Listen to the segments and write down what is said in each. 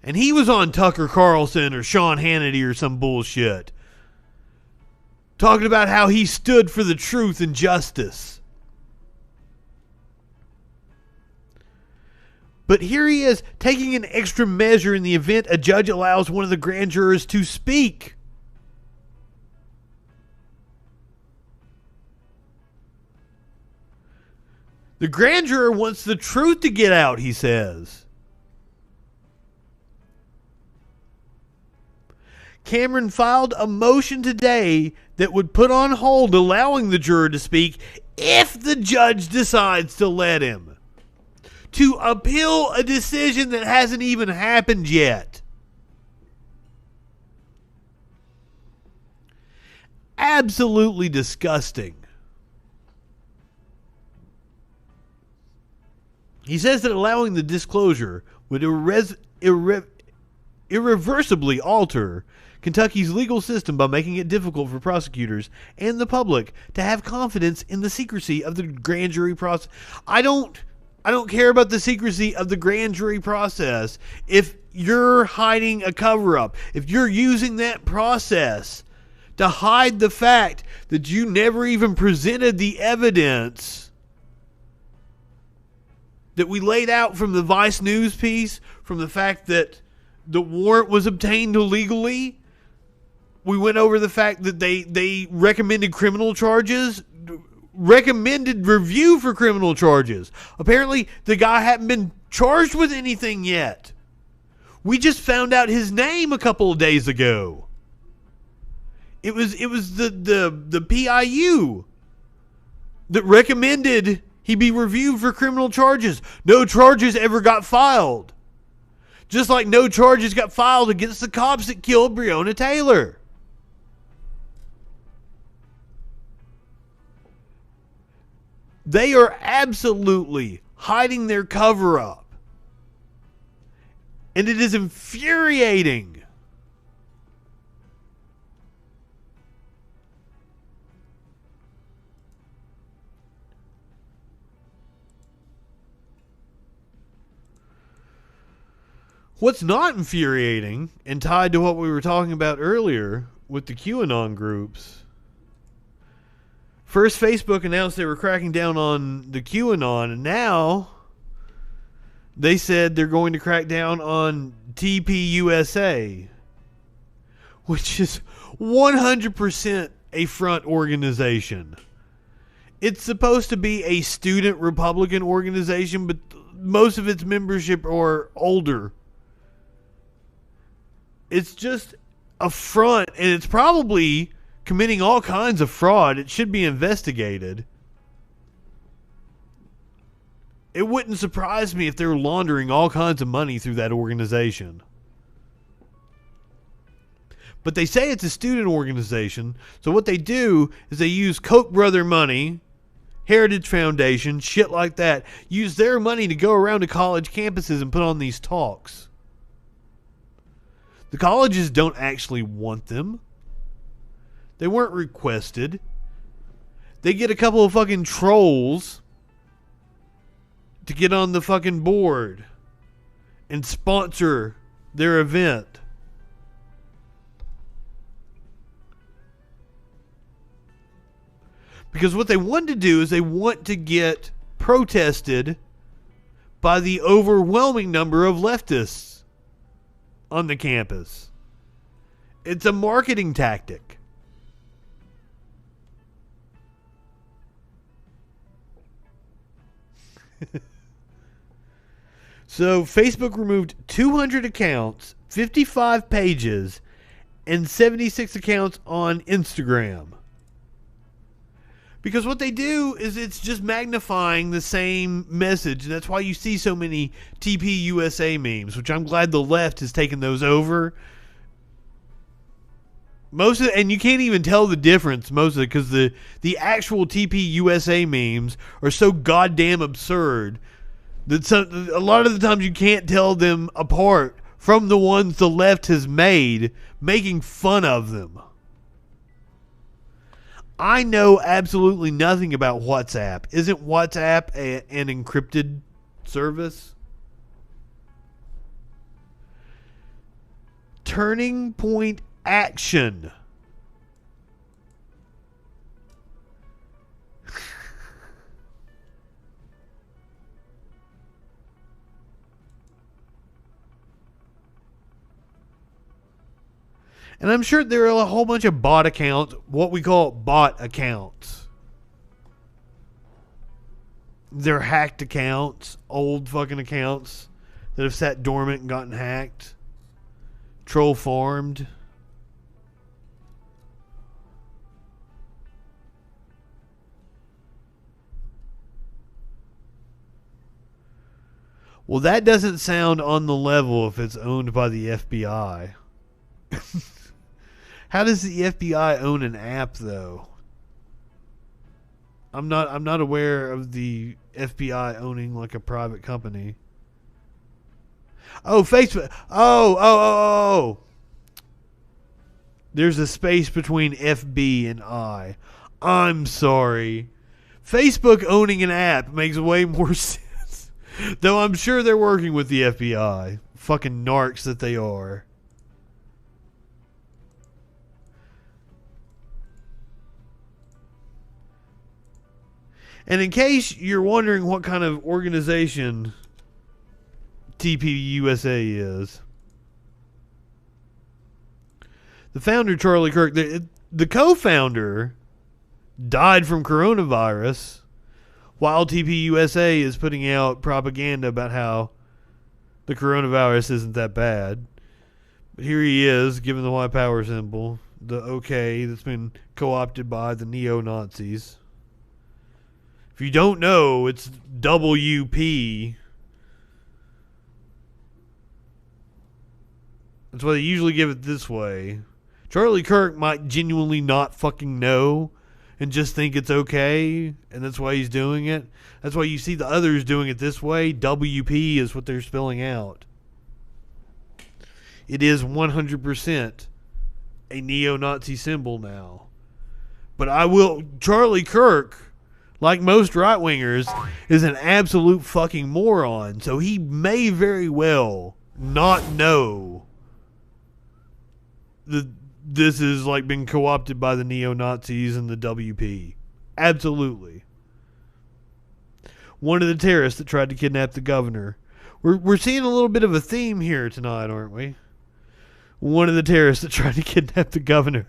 And he was on Tucker Carlson or Sean Hannity or some bullshit, talking about how he stood for the truth and justice. But here he is taking an extra measure in the event a judge allows one of the grand jurors to speak. The grand juror wants the truth to get out, he says. Cameron filed a motion today that would put on hold allowing the juror to speak if the judge decides to let him, to appeal a decision that hasn't even happened yet. Absolutely disgusting. He says that allowing the disclosure would irreversibly alter Kentucky's legal system by making it difficult for prosecutors and the public to have confidence in the secrecy of the grand jury process. I don't care about the secrecy of the grand jury process if you're hiding a cover-up. If you're using that process to hide the fact that you never even presented the evidence that we laid out from the Vice News piece, from the fact that the warrant was obtained illegally. We went over the fact that they recommended criminal charges, recommended review for criminal charges. Apparently, the guy hadn't been charged with anything yet. We just found out his name a couple of days ago. It was the PIU that recommended he be reviewed for criminal charges. No charges ever got filed. Just like no charges got filed against the cops that killed Breonna Taylor. They are absolutely hiding their cover-up. And it is infuriating. What's not infuriating, and tied to what we were talking about earlier with the QAnon groups, first Facebook announced they were cracking down on the QAnon, and now they said they're going to crack down on TPUSA, which is 100% a front organization. It's supposed to be a student Republican organization, but most of its membership are older. It's just a front, and it's probably committing all kinds of fraud. It should be investigated. It wouldn't surprise me if they were laundering all kinds of money through that organization. But they say it's a student organization, so what they do is they use Koch brother money, Heritage Foundation, shit like that, use their money to go around to college campuses and put on these talks. The colleges don't actually want them. They weren't requested. They get a couple of fucking trolls to get on the fucking board and sponsor their event. Because what they want to do is they want to get protested by the overwhelming number of leftists on the campus. It's a marketing tactic. So Facebook removed 200 accounts, 55 pages, and 76 accounts on Instagram. Because what they do is it's just magnifying the same message. And that's why you see so many TPUSA memes, which I'm glad the left has taken those over. And you can't even tell the difference most of it, because the actual TPUSA memes are so goddamn absurd that a lot of the times you can't tell them apart from the ones the left has made, making fun of them. I know absolutely nothing about WhatsApp. Isn't WhatsApp an encrypted service? Turning Point Action. And I'm sure there are a whole bunch of bot accounts, what we call bot accounts. They're hacked accounts, old fucking accounts that have sat dormant and gotten hacked. Troll farmed. Well, that doesn't sound on the level if it's owned by the FBI. How does the FBI own an app, though? I'm not aware of the FBI owning like a private company. Oh, Facebook. Oh. There's a space between FB and I. I'm sorry. Facebook owning an app makes way more sense. Though I'm sure they're working with the FBI. Fucking narcs that they are. And in case you're wondering what kind of organization TPUSA is, the founder, Charlie Kirk, the co-founder, died from coronavirus, while TPUSA is putting out propaganda about how the coronavirus isn't that bad. But here he is, giving the white power symbol, the OK that's been co-opted by the neo-Nazis. If you don't know, it's WP. That's why they usually give it this way. Charlie Kirk might genuinely not fucking know and just think it's okay, and that's why he's doing it. That's why you see the others doing it this way. WP is what they're spelling out. It is 100% a neo-Nazi symbol now. But Charlie Kirk, like most right-wingers, is an absolute fucking moron. So he may very well not know that this is like been co-opted by the neo-Nazis and the WP. Absolutely. One of the terrorists that tried to kidnap the governor. We're seeing a little bit of a theme here tonight, aren't we? One of the terrorists that tried to kidnap the governor.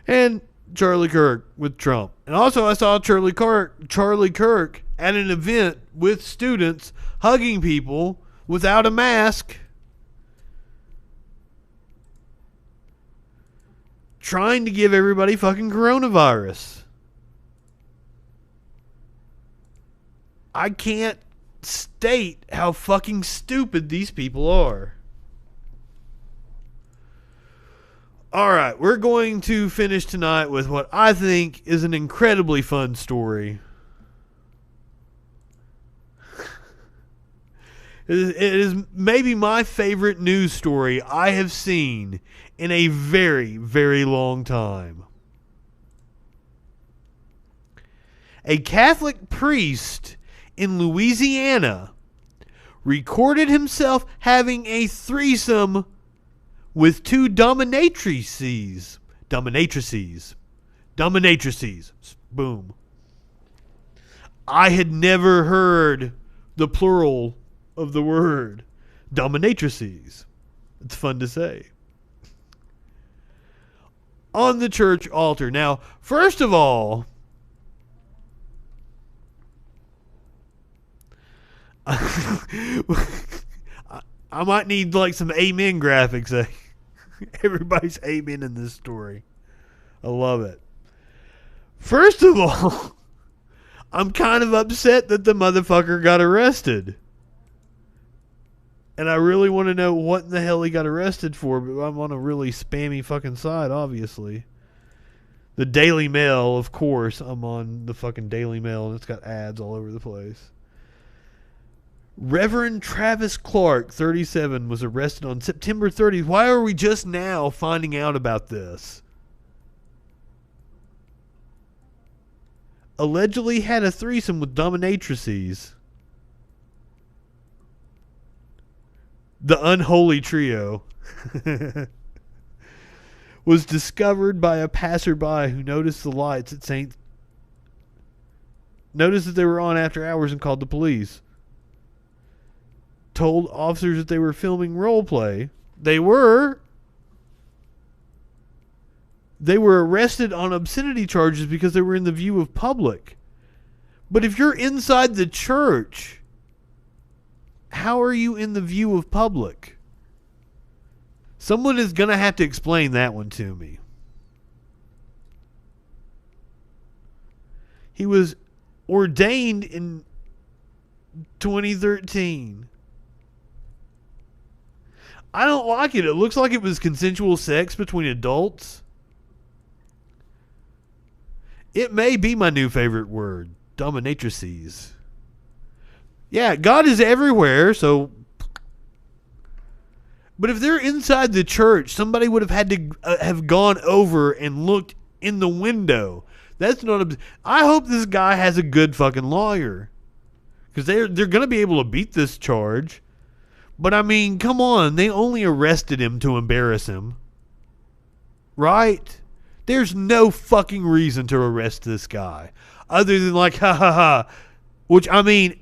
And Charlie Kirk with Trump. And also I saw Charlie Kirk at an event with students hugging people without a mask, trying to give everybody fucking coronavirus. I can't state how fucking stupid these people are. Alright, we're going to finish tonight with what I think is an incredibly fun story. It is maybe my favorite news story I have seen in a very, very long time. A Catholic priest in Louisiana recorded himself having a threesome with two dominatrices. Boom. I had never heard the plural of the word dominatrices. It's fun to say. On the church altar. Now, first of all, I might need like some amen graphics. Everybody's amen in this story. I love it. First of all, I'm kind of upset that the motherfucker got arrested. And I really want to know what in the hell he got arrested for, but I'm on a really spammy fucking site, obviously. The Daily Mail, of course. I'm on the fucking Daily Mail, and it's got ads all over the place. Reverend Travis Clark, 37, was arrested on September 30th. Why are we just now finding out about this? Allegedly had a threesome with dominatrices. The unholy trio was discovered by a passerby who noticed the lights at noticed that they were on after hours and called the police. Told officers that they were filming role play. They were arrested on obscenity charges because they were in the view of public. But if you're inside the church, how are you in the view of public? Someone is going to have to explain that one to me. He was ordained in 2013. I don't like it. It looks like it was consensual sex between adults. It may be my new favorite word, dominatrices. Yeah, God is everywhere, so... But if they're inside the church, somebody would have had to have gone over and looked in the window. That's not... I hope this guy has a good fucking lawyer. Because they're going to be able to beat this charge. But I mean, come on. They only arrested him to embarrass him. Right? There's no fucking reason to arrest this guy. Other than like, ha ha ha. Which, I mean...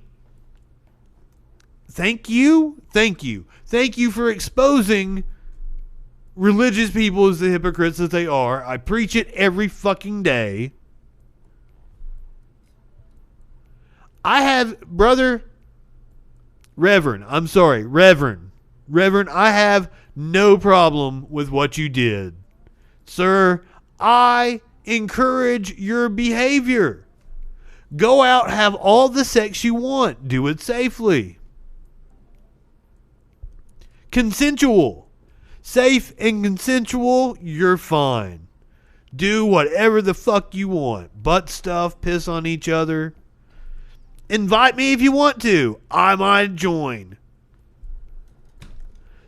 Thank you. Thank you. Thank you for exposing religious people as the hypocrites that they are. I preach it every fucking day. I have, Reverend, I have no problem with what you did. Sir, I encourage your behavior. Go out, have all the sex you want. Do it safely. Consensual. Safe and consensual, you're fine. Do whatever the fuck you want. Butt stuff, piss on each other. Invite me if you want to. I might join.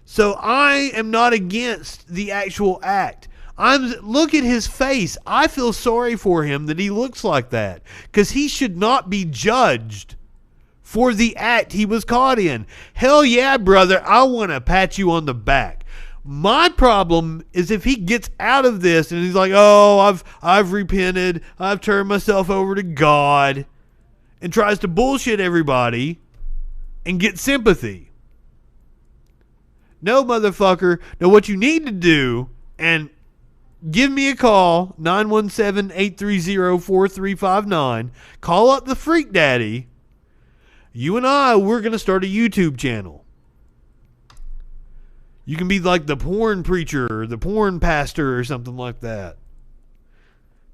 So I am not against the actual act. Look at his face. I feel sorry for him that he looks like that. Because he should not be judged for the act he was caught in. Hell yeah, brother. I want to pat you on the back. My problem is if he gets out of this and he's like, oh, I've repented. I've turned myself over to God. And tries to bullshit everybody and get sympathy. No, motherfucker. No, what you need to do, and give me a call, 917-830-4359. Call up the Freak Daddy. You and we're going to start a YouTube channel. You can be like the porn preacher or the porn pastor or something like that.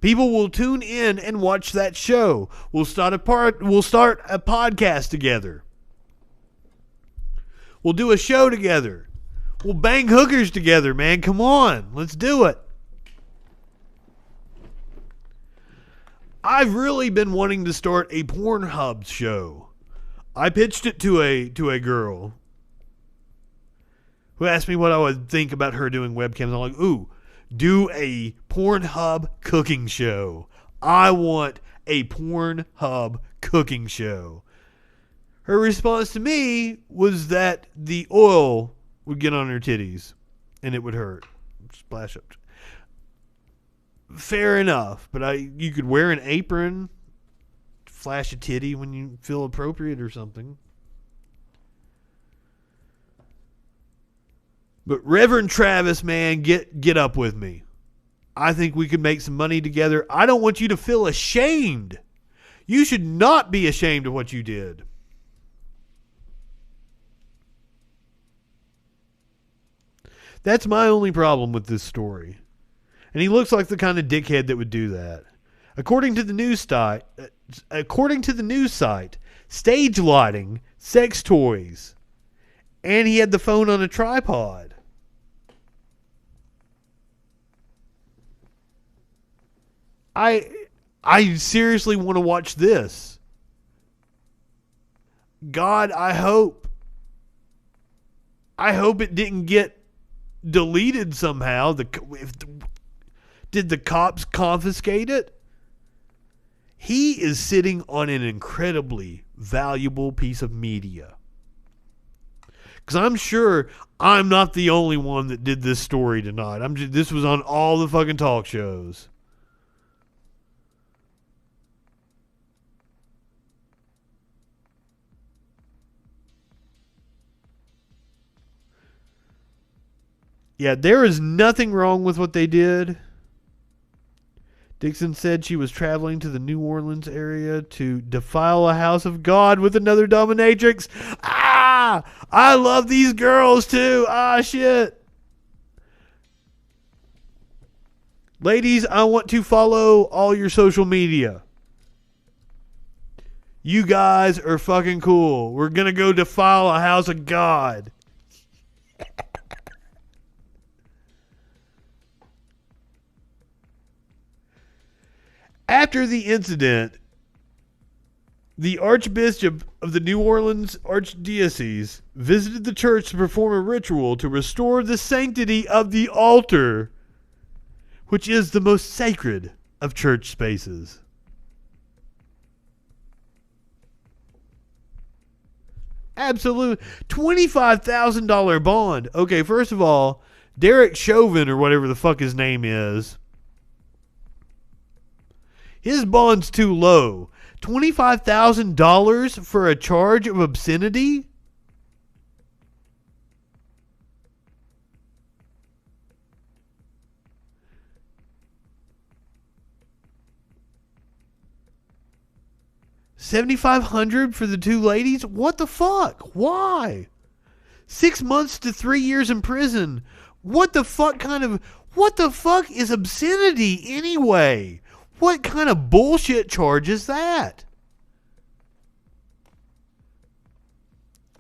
People will tune in and watch that show. We'll start a podcast together. We'll do a show together. We'll bang hookers together, man. Come on. Let's do it. I've really been wanting to start a Pornhub show. I pitched it to a girl who asked me what I would think about her doing webcams. I'm like, ooh. Do a Pornhub cooking show. I want a Pornhub cooking show. Her response to me was that the oil would get on her titties and it would hurt. Splash up. Fair enough, but you could wear an apron, flash a titty when you feel appropriate or something. But Reverend Travis, man, get up with me. I think we could make some money together. I don't want you to feel ashamed. You should not be ashamed of what you did. That's my only problem with this story. And he looks like the kind of dickhead that would do that. According to the news site, stage lighting, sex toys, and he had the phone on a tripod. I seriously want to watch this. God, I hope it didn't get deleted somehow. Did the cops confiscate it? He is sitting on an incredibly valuable piece of media. Because I'm sure I'm not the only one that did this story tonight. This was on all the fucking talk shows. Yeah, there is nothing wrong with what they did. Dixon said she was traveling to the New Orleans area to defile a house of God with another dominatrix. Ah! I love these girls too. Ah, shit. Ladies, I want to follow all your social media. You guys are fucking cool. We're going to go defile a house of God. After the incident, the Archbishop of the New Orleans Archdiocese visited the church to perform a ritual to restore the sanctity of the altar, which is the most sacred of church spaces. Absolute $25,000 bond. Okay, first of all, Derek Chauvin, or whatever the fuck his name is, his bond's too low. $25,000 for a charge of obscenity? $7,500 for the two ladies? What the fuck? Why? 6 months to 3 years in prison. What the fuck is obscenity anyway? What kind of bullshit charge is that?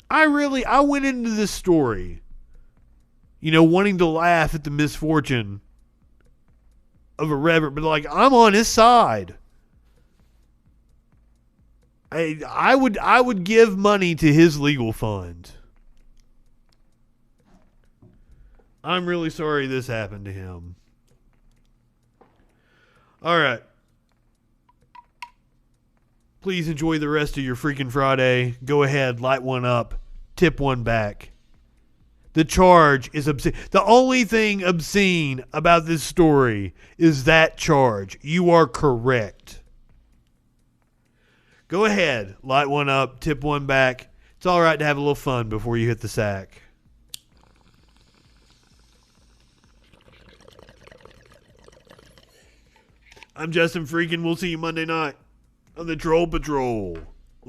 I went into this story, wanting to laugh at the misfortune of a reverend, but I'm on his side. I would give money to his legal fund. I'm really sorry this happened to him. All right. Please enjoy the rest of your freaking Friday. Go ahead, light one up, tip one back. The charge is obscene. The only thing obscene about this story is that charge. You are correct. Go ahead, light one up, tip one back. It's all right to have a little fun before you hit the sack. I'm Justin Freakin. We'll see you Monday night on the Troll Patrol.